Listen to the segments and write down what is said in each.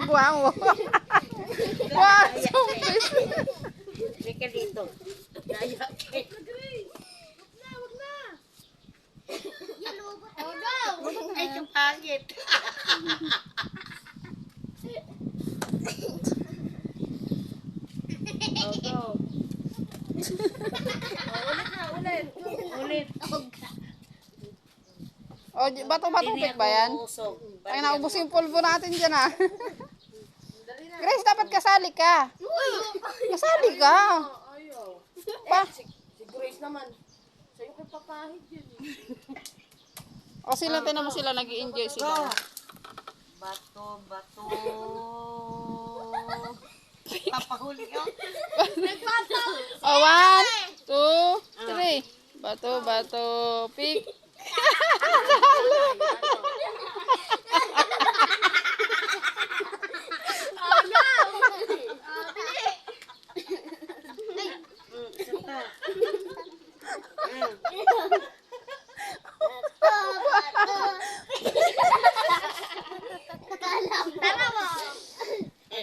Guwango. Wow, sumpis. Lika dito. Naya. Ay, yung pangit. Ulit. O, bato-bato pick ba yan? Ay, naubos yung pulbo natin dyan ah. Grace, dapat kasali ka. Kasali ka. Pa. Si Grace naman. Sa'yo kay papahid yun. O sila, tinan mo sila, nag-i-enjoy sila. Bato. Papahuli ka? O, 1, 2, 3. Bato, pick.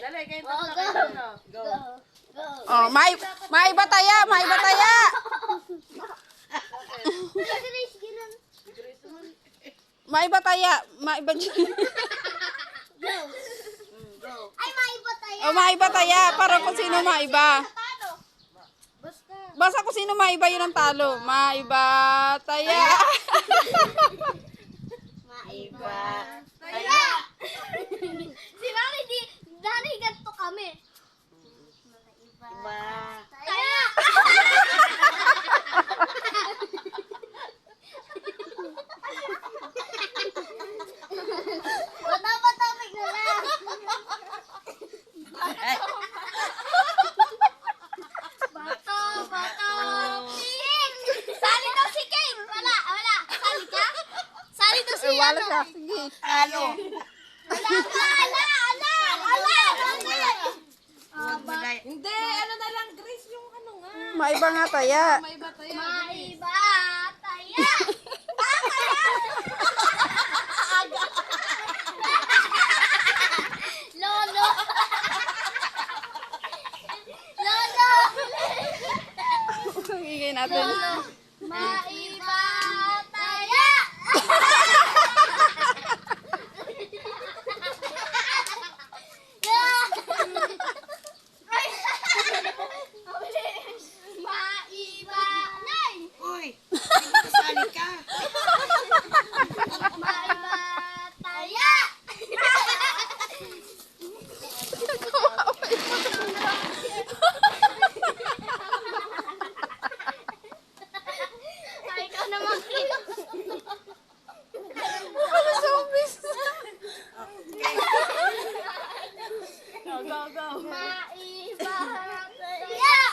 Dali, kayo tatlo. Go. Oh, maibataya. Maibataya. Oh, maibataya. Para kung sino maiba. Basta kung sino maiba, yun ang talo. Maibataya. Iba. Si Nani ganito kami. Iba. Kaya! Matapig na lang. Bato. King! Sali daw si King! Wala. Sali ka? Sali daw si Wala ano? siya. Sige. Talo. Hindi, ano na lang, Grace, yung ano nga. Maiba nga taya. May bataya. Maiba taya! Lolo! Hingay natin. Maiba taya! Maiba! Nay! Uy, kasali ka. Maiba taya! Ay, ikaw naman, King. Go. Maiba taya!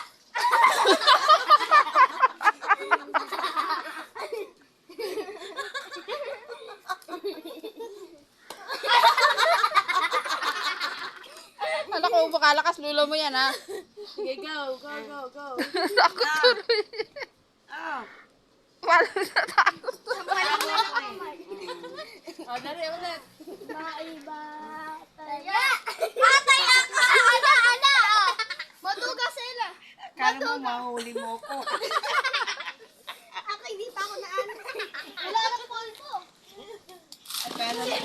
Anak ko, makalakas lulo mo yan ha. Sige, go. Oh. Wala na takot. Dali, ulit. Maiba taya! Patay ako! Ala! Matuga sila. Kala mo mahuli mo ko. Ako hindi pa ako naano. Wala na pulpo. Kala mo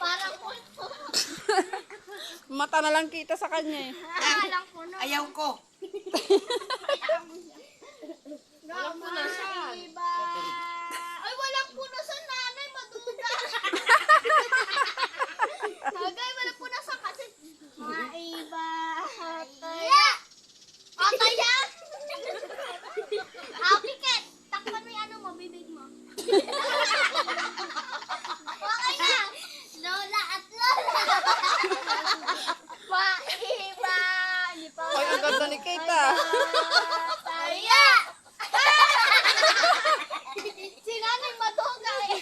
Parang pulpo. Mata na lang kita sa kanya eh. Parang puno. ayaw ko. Walang puno sa iba. Ay, walang puno sa nanay. Maduga. Sagay, walang puno sa kasi. Maiba. Taya. Taya. Piket. Takpan mo yung ano mo, bibig mo. Okay na. Lola at Lola. Maiba. Hindi pa. Ay, ang ganda ni Kate ah. Taya. Si nanay maduga eh.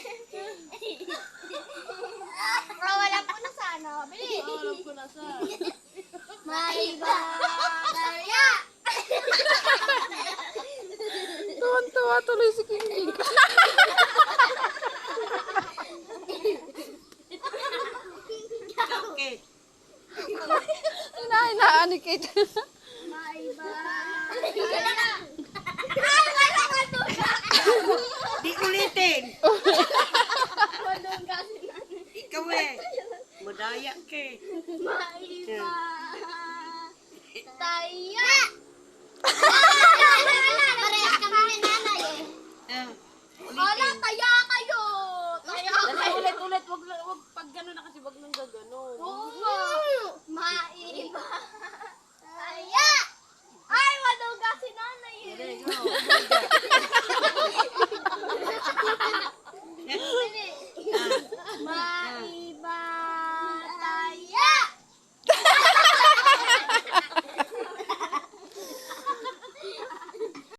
Wala po na sana. Bili. Alam ko na sa. Maiba. Taya. Tuwan-tuwa tuloy si King. Okay. Hulaan ni Kate. Maiba. Ay, wala ka doon. Di ulitin. Doon kasi nanay. Ikaw eh. Madaya ka eh. Maiba. Taya. Parehas kami ni nanay eh. Ah, Hala, taya kayo. Taya kayo. Ulit-ulit, wag pag gano'n na kasi wag nang gaganon. Oo. Maiba. Taya. Ay, waduga si nanay eh. There you go.